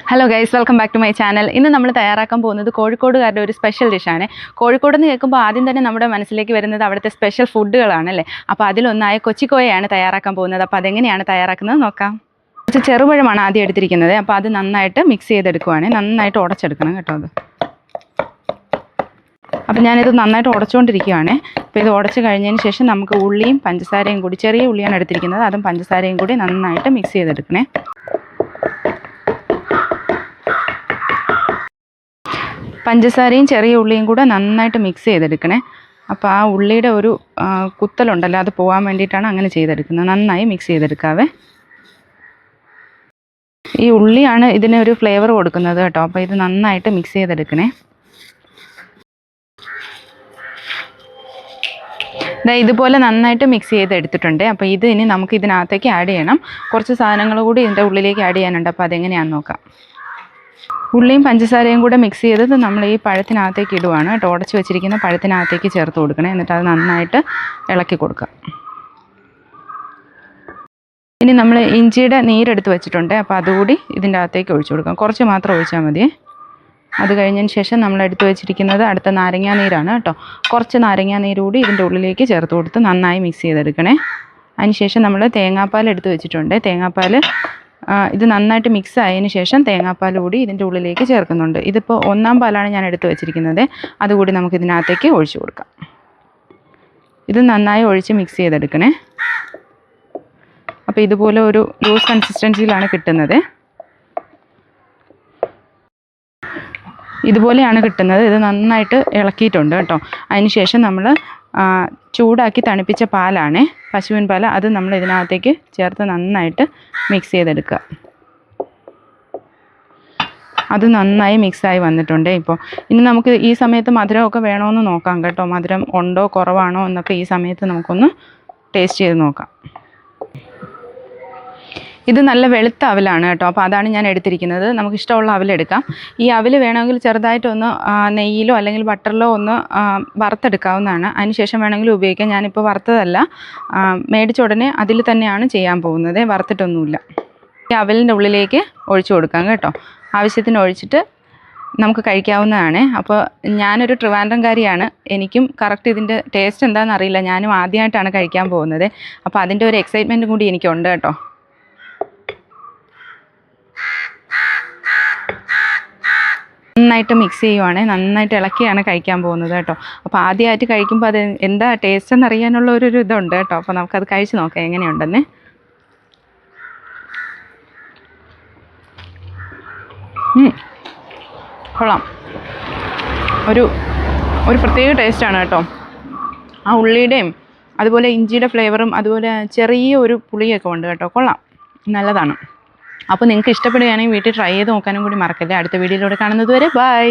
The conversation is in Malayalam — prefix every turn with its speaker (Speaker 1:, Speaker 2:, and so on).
Speaker 1: Hello guys, welcome back to my channel. ഇന്ന് നമ്മൾ തയ്യാറാക്കാൻ പോകുന്നത് കോഴിക്കോടുകാരുടെ ഒരു സ്പെഷ്യൽ ഡിഷാണ്. കോഴിക്കോട് എന്ന് കേൾക്കുമ്പോൾ ആദ്യം തന്നെ നമ്മുടെ മനസ്സിലേക്ക് വരുന്നത് അവിടുത്തെ സ്പെഷ്യൽ ഫുഡുകളാണല്ലേ. അപ്പോൾ അതിലൊന്നായ കൊച്ചിക്കോയയാണ് തയ്യാറാക്കാൻ പോകുന്നത്. അപ്പോൾ അതെങ്ങനെയാണ് തയ്യാറാക്കുന്നത് നോക്കാം. കുറച്ച് ചെറുപഴമാണ് ആദ്യം എടുത്തിരിക്കുന്നത്. അപ്പോൾ അത് നന്നായിട്ട് മിക്സ് ചെയ്തെടുക്കുവാണ്. നന്നായിട്ട് ഉടച്ചെടുക്കണം കേട്ടോ. അത് അപ്പോൾ ഞാനിത് നന്നായിട്ട് ഉടച്ചുകൊണ്ടിരിക്കുകയാണ്. അപ്പോൾ ഇത് ഉടച്ച് കഴിഞ്ഞതിന് ശേഷം നമുക്ക് ഉള്ളിയും പഞ്ചസാരയും കൂടി, ചെറിയ ഉള്ളിയാണ് എടുത്തിരിക്കുന്നത്, അതും പഞ്ചസാരയും കൂടി നന്നായിട്ട് മിക്സ് ചെയ്തെടുക്കണേ. പഞ്ചസാരയും ചെറിയ ഉള്ളിയും കൂടെ നന്നായിട്ട് മിക്സ് ചെയ്തെടുക്കണേ. അപ്പോൾ ആ ഉള്ളിയുടെ ഒരു കുത്തലുണ്ടല്ലോ, അത് പോകാൻ വേണ്ടിയിട്ടാണ് അങ്ങനെ ചെയ്തെടുക്കുന്നത്. നന്നായി മിക്സ് ചെയ്തെടുക്കാവേ. ഈ ഉള്ളിയാണ് ഇതിനൊരു ഫ്ലേവർ കൊടുക്കുന്നത് കേട്ടോ. അപ്പോൾ ഇത് നന്നായിട്ട് മിക്സ് ചെയ്തെടുക്കണേ. ഇതുപോലെ നന്നായിട്ട് മിക്സ് ചെയ്തെടുത്തിട്ടുണ്ട്. അപ്പോൾ ഇത് ഇനി നമുക്ക് ഇതിനകത്തേക്ക് ആഡ് ചെയ്യണം. കുറച്ച് സാധനങ്ങൾ കൂടി ഇതിൻ്റെ ഉള്ളിലേക്ക് ആഡ് ചെയ്യാനുണ്ട്. അപ്പോൾ അതെങ്ങനെയാണെന്ന് നോക്കാം. ഉള്ളിയും പഞ്ചസാരയും കൂടെ മിക്സ് ചെയ്തത് നമ്മൾ ഈ പഴത്തിനകത്തേക്ക് ഇടുവാണ് കേട്ടോ. ഉടച്ച് വെച്ചിരിക്കുന്ന പഴത്തിനകത്തേക്ക് ചേർത്ത് കൊടുക്കണേ. എന്നിട്ട് അത് നന്നായിട്ട് ഇളക്കി കൊടുക്കുക. ഇനി നമ്മൾ ഇഞ്ചിയുടെ നീരെടുത്ത് വെച്ചിട്ടുണ്ട്. അപ്പോൾ അതുകൂടി ഇതിൻ്റെ അകത്തേക്ക് ഒഴിച്ചു കൊടുക്കാം. കുറച്ച് മാത്രം ഒഴിച്ചാൽ മതി. അത് കഴിഞ്ഞതിന് ശേഷം നമ്മൾ എടുത്ത് വെച്ചിരിക്കുന്നത് അടുത്ത നാരങ്ങാ നീരാണ് കേട്ടോ. കുറച്ച് നാരങ്ങാ നീര് കൂടി ഇതിൻ്റെ ഉള്ളിലേക്ക് ചേർത്ത് കൊടുത്ത് നന്നായി മിക്സ് ചെയ്തെടുക്കണേ. അതിനുശേഷം നമ്മൾ തേങ്ങാപ്പാൽ എടുത്ത് വെച്ചിട്ടുണ്ട്. തേങ്ങാപ്പാൽ ഇത് നന്നായിട്ട് മിക്സ് ആയതിന് ശേഷം തേങ്ങാപ്പാൽ കൂടി ഇതിൻ്റെ ഉള്ളിലേക്ക് ചേർക്കുന്നുണ്ട്. ഇതിപ്പോൾ 1-ാം പാലാണ് ഞാൻ എടുത്ത് വെച്ചിരിക്കുന്നത്. അതുകൂടി നമുക്ക് ഇതിനകത്തേക്ക് ഒഴിച്ചു കൊടുക്കാം. ഇത് നന്നായി ഒഴിച്ച് മിക്സ് ചെയ്തെടുക്കണേ. അപ്പോൾ ഇതുപോലെ ഒരു ലൂസ് കൺസിസ്റ്റൻസിയിലാണ് കിട്ടുന്നത്. ഇതുപോലെയാണ് കിട്ടുന്നത്. ഇത് നന്നായിട്ട് ഇളക്കിയിട്ടുണ്ട് കേട്ടോ. അതിന് ശേഷം നമ്മൾ ചൂടാക്കി തണുപ്പിച്ച പാലാണ്, പശുവിൻ പാൽ. അത് നമ്മൾ ഇതിനകത്തേക്ക് ചേർത്ത് നന്നായിട്ട് മിക്സ് ചെയ്തെടുക്കുക. അത് നന്നായി മിക്സായി വന്നിട്ടുണ്ട്. ഇപ്പോൾ ഇനി നമുക്ക് ഈ സമയത്ത് മധുരമൊക്കെ വേണമെന്ന് നോക്കാം കേട്ടോ. മധുരം ഉണ്ടോ കുറവാണോ എന്നൊക്കെ ഈ സമയത്ത് നമുക്കൊന്ന് ടേസ്റ്റ് ചെയ്ത് നോക്കാം. ഇത് നല്ല വെളുത്ത അവലാണ് കേട്ടോ. അപ്പോൾ അതാണ് ഞാൻ എടുത്തിരിക്കുന്നത്. നമുക്ക് ഇഷ്ടമുള്ള അവലെടുക്കാം. ഈ അവൽ വേണമെങ്കിൽ ചെറുതായിട്ടൊന്ന് നെയ്യിലോ അല്ലെങ്കിൽ ബട്ടറിലോ ഒന്ന് വറുത്തെടുക്കാവുന്നതാണ്. അതിനുശേഷം വേണമെങ്കിൽ ഉപയോഗിക്കാം. ഞാനിപ്പോൾ വറുത്തതല്ല, മേടിച്ച ഉടനെ അതിൽ തന്നെയാണ് ചെയ്യാൻ പോകുന്നത്. വറുത്തിട്ടൊന്നുമില്ല. ഈ അവലിൻ്റെ ഉള്ളിലേക്ക് ഒഴിച്ചു കൊടുക്കാം കേട്ടോ. ആവശ്യത്തിന് ഒഴിച്ചിട്ട് നമുക്ക് കഴിക്കാവുന്നതാണ്. അപ്പോൾ ഞാനൊരു ട്രിവാൻഡ്രംകാരിയാണ്. എനിക്കും കറക്റ്റ് ഇതിൻ്റെ ടേസ്റ്റ് എന്താണെന്ന് അറിയില്ല. ഞാനും ആദ്യമായിട്ടാണ് കഴിക്കാൻ പോകുന്നത്. അപ്പോൾ അതിൻ്റെ ഒരു എക്സൈറ്റ്മെൻറ്റും കൂടി എനിക്കുണ്ട് കേട്ടോ. നന്നായിട്ട് മിക്സ് ചെയ്യുവാണ്, നന്നായിട്ട് ഇളക്കിയാണ് കഴിക്കാൻ പോകുന്നത് കേട്ടോ. അപ്പോൾ ആദ്യമായിട്ട് കഴിക്കുമ്പോൾ അത് എന്താ ടേസ്റ്റ് എന്നറിയാനുള്ള ഒരു ഇതുണ്ട് കേട്ടോ. അപ്പോൾ നമുക്കത് കഴിച്ച് നോക്കാം എങ്ങനെയുണ്ടെന്ന്. കൊള്ളാം. ഒരു പ്രത്യേക ടേസ്റ്റാണ് കേട്ടോ. ആ ഉള്ളിയുടെയും അതുപോലെ ഇഞ്ചിയുടെ ഫ്ലേവറും അതുപോലെ ചെറിയ ഒരു പുളിയൊക്കെ ഉണ്ട് കേട്ടോ. കൊള്ളാം, നല്ലതാണ്. അപ്പോൾ നിങ്ങൾക്ക് ഇഷ്ടപ്പെടുകയാണെങ്കിൽ വീട്ടിൽ ട്രൈ ചെയ്ത് നോക്കാനും കൂടി മറക്കല്ലേ. അടുത്ത വീഡിയോയിലൂടെ കാണുന്നത് വരെ ബൈ.